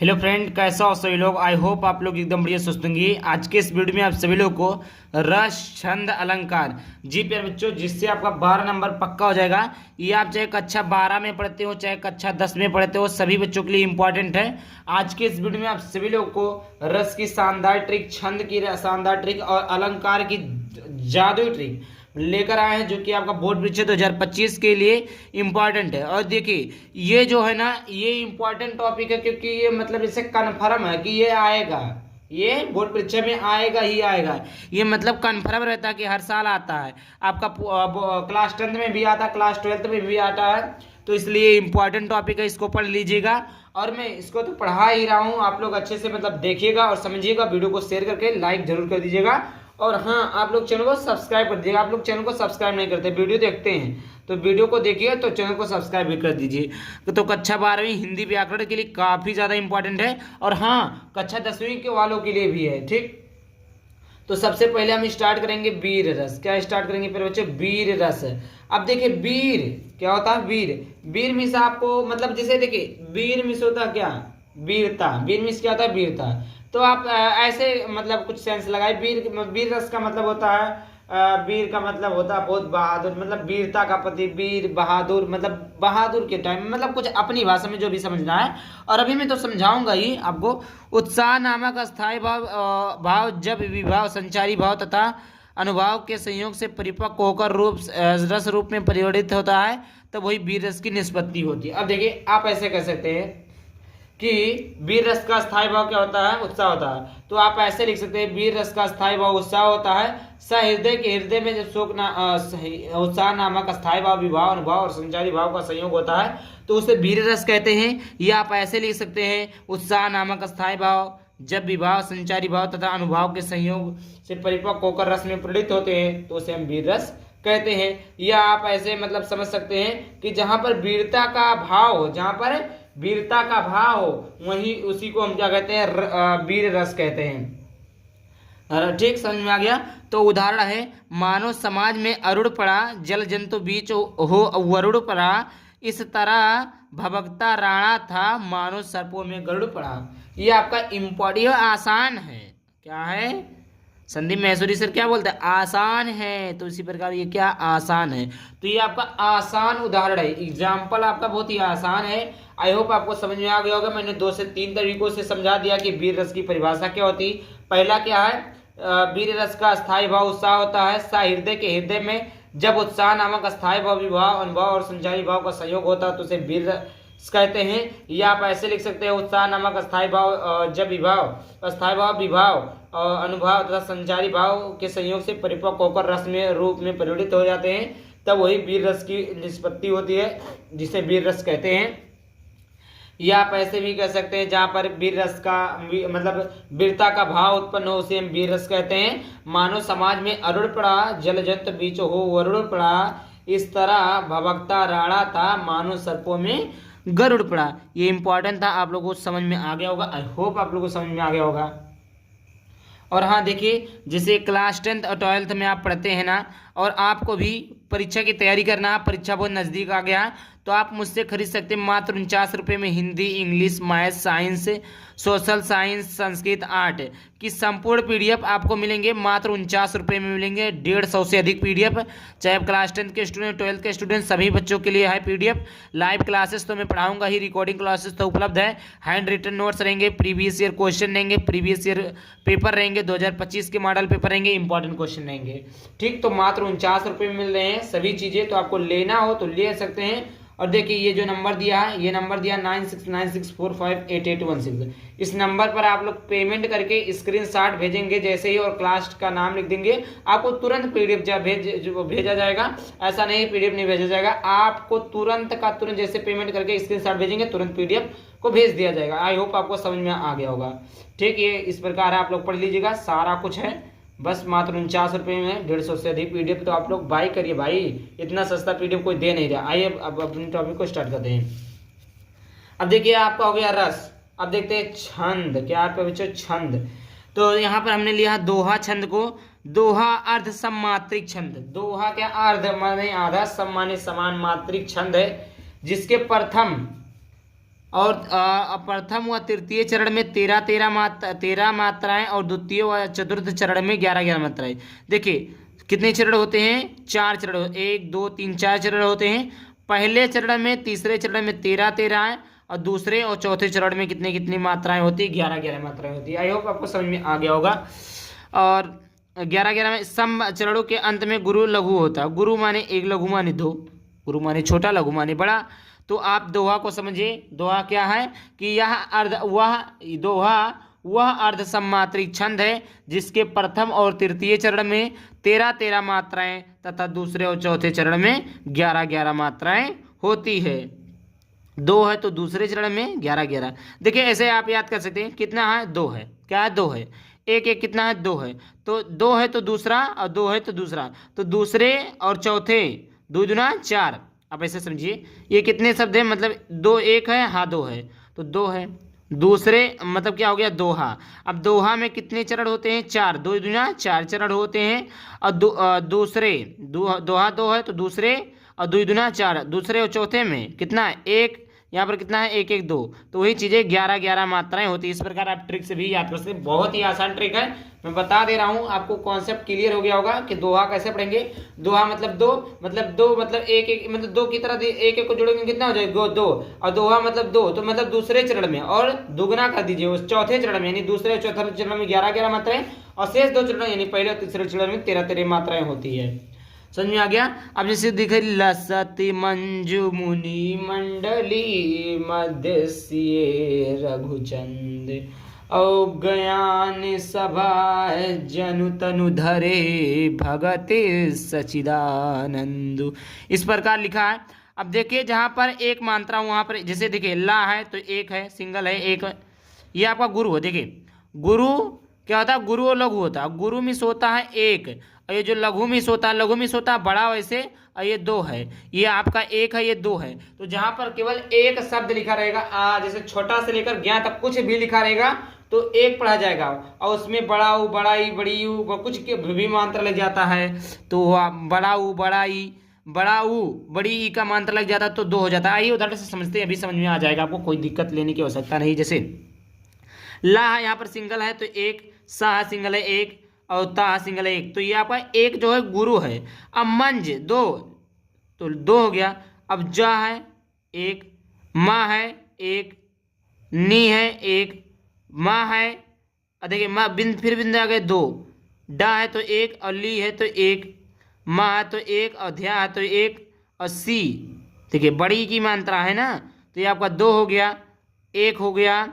Hello friend, कैसा हो सभी लोग। आई होप आप लोग एकदम बढ़िया स्वस्थ होंगे। आज के इस वीडियो में आप सभी लोग को रस छंद अलंकार, जी प्यारे बच्चों, जिससे आपका 12 नंबर पक्का हो जाएगा। ये आप चाहे कक्षा 12 में पढ़ते हो चाहे कक्षा 10 में पढ़ते हो, सभी बच्चों के लिए इंपॉर्टेंट है। आज के इस वीडियो में आप सभी लोग को रस की शानदार ट्रिक, छंद की शानदार ट्रिक और अलंकार की जादुई ट्रिक लेकर आए हैं, जो कि आपका बोर्ड परीक्षा 2025 के लिए इम्पॉर्टेंट है। और देखिए, ये जो है ना, ये इम्पॉर्टेंट टॉपिक है, क्योंकि ये मतलब इसे कन्फर्म है कि ये आएगा, ये बोर्ड परीक्षा में आएगा ही आएगा। ये मतलब कन्फर्म रहता है कि हर साल आता है। आपका क्लास 10th में भी आता है, क्लास 12th में भी आता है, तो इसलिए इम्पॉर्टेंट टॉपिक है, इसको पढ़ लीजिएगा। और मैं इसको तो पढ़ा ही रहा हूँ, आप लोग अच्छे से मतलब देखिएगा और समझिएगा। वीडियो को शेयर करके लाइक जरूर कर दीजिएगा। और हाँ, आप लोग चैनल को सब्सक्राइब कर दीजिएगा। आप लोग चैनल को सब्सक्राइब नहीं करते, वीडियो देखते हैं तो वीडियो को देखिए, तो चैनल को सब्सक्राइब भी कर दीजिए। तो कक्षा 12वीं हिंदी व्याकरण के लिए काफ़ी ज़्यादा इंपॉर्टेंट है, और हाँ, कक्षा 10वीं के वालों के लिए भी है। ठीक, तो सबसे पहले हम स्टार्ट करेंगे वीर रस। क्या स्टार्ट करेंगे फिर बच्चे? वीर रस। अब देखिए, वीर क्या होता है? वीर, वीर मीन्स आपको मतलब जैसे देखिए, वीर मीन्स होता है क्या? वीरता। वीर मीन्स क्या होता है? वीरता। तो आप ऐसे मतलब कुछ सेंस लगाए। वीर, वीर रस का मतलब होता है वीर का मतलब होता है बहुत बहादुर, मतलब वीरता का प्रति, वीर बहादुर, मतलब बहादुर के टाइम, मतलब कुछ अपनी भाषा में जो भी समझना है। और अभी मैं तो समझाऊंगा ही आपको। उत्साह नामक अस्थायी भाव जब विभाव, संचारी भाव तथा अनुभाव के संयोग से परिपक्व होकर रस रूप में परिवर्तित होता है, तब वही वीर रस की निष्पत्ति होती है। अब देखिए, आप ऐसे कह सकते हैं कि वीर रस का स्थायी भाव क्या होता है? उत्साह होता है। तो आप ऐसे लिख सकते हैं, वीर रस का स्थायी भाव उत्साह होता है। सहृदय के हृदय में जब उत्साह नामक स्थायी भाव विभाव, अनुभाव और संचारी भाव का संयोग होता है, तो उसे वीर रस कहते हैं। या आप ऐसे लिख सकते हैं, उत्साह नामक स्थायी भाव जब विभाव, संचारी भाव तथा अनुभाव के संयोग से परिपक्व होकर रस में प्रेरित होते हैं, तो उसे हम वीर रस कहते हैं। या आप ऐसे मतलब समझ सकते हैं कि जहां पर वीरता का भाव हो, जहां पर वीरता का भाव हो, वही उसी को हम क्या कहते हैं? वीर रस कहते हैं। ठीक, समझ में आ गया। तो उदाहरण है, मानव समाज में अरुण पड़ा, जल जंतु बीच हो वरुण पड़ा, इस तरह भभकता राणा था, मानव सर्पों में गरुड़ पड़ा। ये आपका इम्पॉर्टेंट, आसान है। क्या है? संदीप महेश्वरी सर क्या बोलते हैं? आसान है। तो इसी प्रकार ये क्या? आसान है। तो ये आपका आसान उदाहरण है, एग्जाम्पल आपका बहुत ही आसान है। आई होप आपको समझ में आ गया होगा। मैंने 2 से 3 तरीकों से समझा दिया कि वीर रस की परिभाषा क्या होती। पहला क्या है? वीर रस का स्थायी भाव उत्साह होता है। हृदय के हृदय में जब उत्साह नामक स्थायी भाव विभाव, अनुभव और संचारी भाव का संयोग होता है, तो उसे वीर रस कहते हैं। या आप ऐसे लिख सकते हैं, उत्साह नामक स्थायी भाव जब स्थायी भाव विभाव, अनुभाव तथा संचारी भाव के संयोग से परिपक्व होकर रस में रूप में परिवर्तित हो जाते हैं, तब वही वीर रस की निष्पत्ति होती है, जिसे वीर रस कहते हैं। या आप ऐसे भी कह सकते हैं, जहां पर वीर रस का मतलब वीरता का भाव उत्पन्न हो, उसे हम वीर रस कहते हैं। मानव समाज में अरुण पड़ा, जल जंतु बीच हो वरुण पड़ा, इस तरह भभकता राणा था, मानव सर्पों में गरुड़ पड़ा। ये इंपॉर्टेंट था, आप लोगों को समझ में आ गया होगा। आई होप आप लोगों को समझ में आ गया होगा। और हाँ देखिए, जैसे क्लास 10th और 12th में आप पढ़ते हैं ना, और आपको भी परीक्षा की तैयारी करना, परीक्षा बहुत नज़दीक आ गया, तो आप मुझसे खरीद सकते हैं मात्र 49 रुपये में Hindi, English, math, science, social science, Sanskrit, art की संपूर्ण पीडीएफ आपको मिलेंगे। मात्र 49 रुपये में मिलेंगे 150 से अधिक पीडीएफ। चाहे आप क्लास 10th के स्टूडेंट, 12th के स्टूडेंट, सभी बच्चों के लिए है पीडीएफ। लाइव क्लासेस तो मैं पढ़ाऊंगा ही, रिकॉर्डिंग क्लासेस तो उपलब्ध है। हैंड रिटन नोट्स रहेंगे, प्रीवियस ईयर क्वेश्चन रहेंगे, प्रीवियस ईयर पेपर रहेंगे, 2025 के मॉडल पेपर रहेंगे, इंपॉर्टेंट क्वेश्चन रहेंगे। ठीक, तो मात्र 49 रुपये में मिल रहे हैं सभी चीज़ें। तो आपको लेना हो तो ले सकते हैं। और देखिए, ये जो नंबर दिया है, ये नंबर दिया 9696458816। इस नंबर पर आप लोग पेमेंट करके स्क्रीनशॉट भेजेंगे जैसे ही, और क्लास का नाम लिख देंगे, आपको तुरंत पीडीएफ भेजा जाएगा। ऐसा नहीं पीडीएफ नहीं भेजा जाएगा, आपको तुरंत का तुरंत, जैसे पेमेंट करके स्क्रीनशॉट भेजेंगे, तुरंत पीडीएफ को भेज दिया जाएगा। आई होप आपको समझ में आ गया होगा। ठीक, ये इस प्रकार आप लोग पढ़ लीजिएगा, सारा कुछ है। बस मात्र 49 रुपये में 150 से अधिक पीडीएफ। तो आप लोग बाई करिए भाई, इतना सस्ता पीडीएफ कोई दे नहीं रहा। आइए अब अपने टॉपिक को स्टार्ट करते हैं। अब देखिए, आपका हो गया रस। अब देखते हैं छंद। क्या आपका बच्चों? छंद। तो यहाँ पर हमने लिया दोहा छंद को। दोहा अर्ध सम्मात्रिक छंद। दोहा क्या? अर्ध माने आधा, सम माने समान, मात्रिक छंद है, जिसके प्रथम और प्रथम व तृतीय चरण में 13 मात्राएं और द्वितीय व चतुर्थ चरण में 11 मात्राएं। देखिए कितने चरण होते हैं, 4 चरण, 1 2 3 4 चरण होते हैं। पहले चरण में, तीसरे चरण में 13 है, और दूसरे और चौथे चरण में कितनी मात्राएं होती है, 11 मात्राएं होती है। आई होप आपको समझ में आ गया होगा। और 11 में सम चरणों के अंत में गुरु लघु होता है। गुरु माने एक, लघु माने दो। गुरु माने छोटा, लघु माने बड़ा। तो आप दोहा को समझिए। दोहा क्या है कि यह वह अर्ध सम्मात्रिक छंद है जिसके प्रथम और तृतीय चरण में 13 मात्राएं तथा दूसरे और चौथे चरण में 11 मात्राएं होती है। दो है तो दूसरे चरण में 11। देखिए ऐसे आप याद कर सकते हैं। कितना है, 2 है। क्या है, 2 है। एक कितना है, 2 है। तो 2 है तो दूसरा, और 2 है तो दूसरा, तो दूसरे और चौथे, 2 दूना 4। आप ऐसे समझिए। ये कितने शब्द हैं, मतलब 2 1 है, हाँ 2 है, तो 2 है। दूसरे मतलब क्या हो गया, दोहा। अब दोहा में कितने चरण होते हैं, 4, 2 दूना 4 चरण होते हैं। और दूसरे दोहा 2 है तो दूसरे, और 2 दूना 4, दूसरे और चौथे में कितना है, 1। यहाँ पर कितना है, 1 1 2। तो वही चीज़ें 11 मात्राएं होती है। इस प्रकार आप ट्रिक से भी याद कर सकते हैं। बहुत ही आसान ट्रिक है, मैं बता दे रहा हूँ आपको। कॉन्सेप्ट क्लियर हो गया होगा कि दोहा कैसे पढ़ेंगे। दोहा मतलब दो मतलब एक मतलब 2 की तरह 1 को जोड़ेंगे कितना हो जाएगा, 2। और दोहा मतलब 2, तो मतलब दूसरे चरण में, और दुगना कर दीजिए उस चौथे चरण में, यानी दूसरे और चौथे चरण में 11 मात्राएं, और शेष 2 चरण यानी पहले और तीसरे चरण में 13 मात्राएं होती है। समझ में आ गया। अब जैसे दिखे, लसति मंजु मुनि मंडली मध्यस्ये रघुचंद औज्ञान सभा जनु तनु धरे भगति सचिदानंदु। इस प्रकार लिखा है। अब देखिए जहाँ पर एक मात्रा, वहाँ पर जैसे देखिए ला है तो 1 है, सिंगल है 1। ये आपका गुरु है। देखिए गुरु क्या होता है, गुरु और लघु होता है। गुरु मिस होता है 1, और ये जो लघु मिस होता है, लघु मिस होता है बड़ा वैसे, और ये 2 है। ये आपका 1 है, ये 2 है। तो जहां पर केवल एक शब्द लिखा रहेगा, जैसे छोटा से लेकर ज्ञा तक कुछ भी लिखा रहेगा तो 1 पढ़ा जाएगा, और उसमें बड़ा ऊ, बड़ा ई, बड़ी ऊ, कुछ के भी मात्रा लग जाता है तो बड़ा ऊ, बड़ा ई, बड़ा ऊ, बड़ी ई का मात्रा लग जाता है तो 2 हो जाता है। आइए उदाहरण से समझते हैं, अभी समझ में आ जाएगा आपको, कोई दिक्कत लेने की आवश्यकता नहीं। जैसे ला है, यहाँ पर सिंगल है तो 1, सा सिंगल है 1, और ता सिंगल है 1, तो ये आपका 1 जो है गुरु है। अब मंज 2, तो 2 हो गया। अब जा है 1, माँ है 1, नी है 1, माँ है, देखिए माँ फिर बिंद आ गए 2, डा है तो 1, और ली है तो 1, माँ है तो 1, और ध्या है तो 1, और सी देखिए बड़ी की मात्रा है ना, तो ये आपका 2 हो गया, 1 हो गया,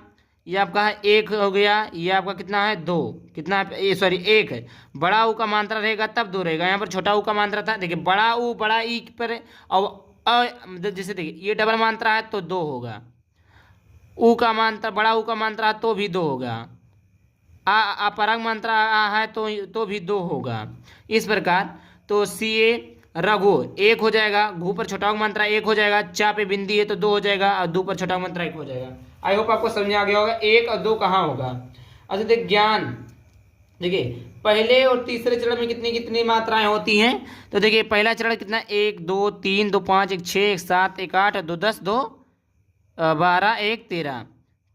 ये आपका है 1 हो गया, ये आपका कितना है 2, कितना है, सॉरी 1 है। बड़ा ऊ का मात्रा रहेगा तब 2 रहेगा। यहाँ पर छोटा ऊ का मात्रा था, देखिए बड़ा ऊ बड़ा ई पर, और जैसे देखिए ये डबल मात्रा है तो 2 होगा। ऊ का मात्रा, बड़ा ऊ का मात्रा तो भी 2 होगा। अपराग मात्रा है तो भी 2 होगा। इस प्रकार तो सी ए रघु 1 हो जाएगा, घू पर छोटा मात्रा 1 हो जाएगा, चा पे बिंदी है तो 2 हो जाएगा, और दू पर छोटा मात्रा 1 हो जाएगा। आई होप आपको समझ आ गया होगा 1 और 2 कहाँ होगा। अच्छा देखिए ज्ञान, देखिए पहले और तीसरे चरण में कितनी मात्राएं होती हैं। तो देखिए पहला चरण कितना, 1 2 3 2 5 1 6 1 7 1 8 2 10 2 12 1 13,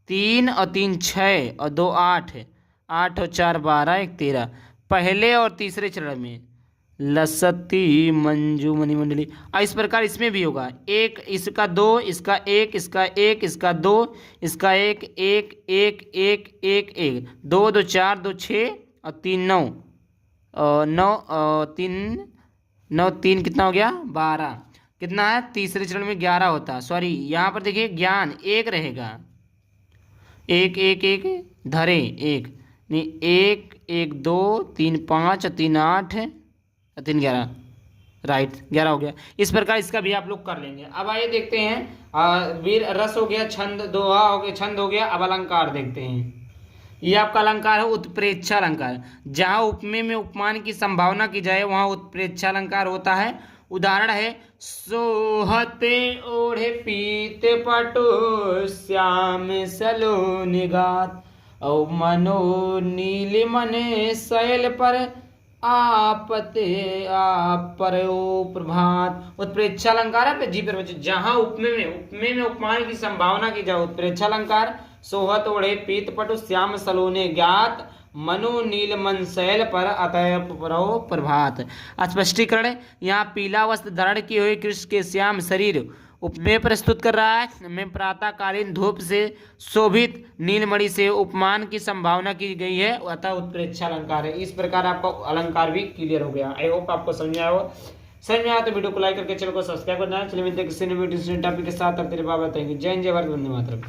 3 और 3 6 और 2 8 8 और 4 12 1 13, पहले और तीसरे चरण में लसती मंजू मणि मंडली। इस प्रकार इसमें भी होगा, 1 इसका 2 इसका 1 इसका 1 इसका 2 इसका 1 1 1 1 1 1 2 2 4 2 6 और 3 9 9 3 9 3 कितना हो गया 12, कितना है तीसरे चरण में 11 होता है। सॉरी यहाँ पर देखिए ज्ञान 1 रहेगा, 1 1 1 धरे 1 नहीं 1 1 2 3 5 और 3 8 3 11, राइट 11 हो गया। इस प्रकार इसका भी आप लोग कर लेंगे। अब आइए देखते हैं वीर रस हो गया, छंद दोहा हो गया, छंद हो गया। अब अलंकार देखते हैं। ये आपका अलंकार है उत्प्रेक्षा अलंकार। जहाँ उपमेय में उपमान की संभावना की जाए वहाँ उत्प्रेक्षा अलंकार होता है। उदाहरण है, सोहते ओढ़े पीते पटु श्याम सलोनि गात, औ मनो नील मने शैल पर आपते आप परो प्रभात। उत्प्रेक्षा अलंकार है जी पर बच्चे, जहां उपमे में उपमान की संभावना की जाए उत्प्रेक्षा अलंकार। सोहत ओढ़े पीत पटु श्याम सलोने ज्ञात मनु नील मन शैल पर अतः परो प्रभात। स्पष्टीकरण, यहाँ पीला वस्त्र धारण किए हुए कृष्ण के श्याम शरीर उपमेय प्रस्तुत कर रहा है। में प्रातःकालीन धूप से शोभित नीलमणि से उपमान की संभावना की गई है, अतः उत्प्रेक्षा अलंकार है। इस प्रकार आपका अलंकार भी क्लियर हो गया। आई होप आपको समझ आया हो। समझ में आया तो वीडियो को लाइक करके चैनल को सब्सक्राइब करना है। चलिए मिलते हैं किसी नए वीडियो टॉपिक के साथ। तब तक के लिए बाय बाय। जय हिंद, जय भारत, वंदे मातरम।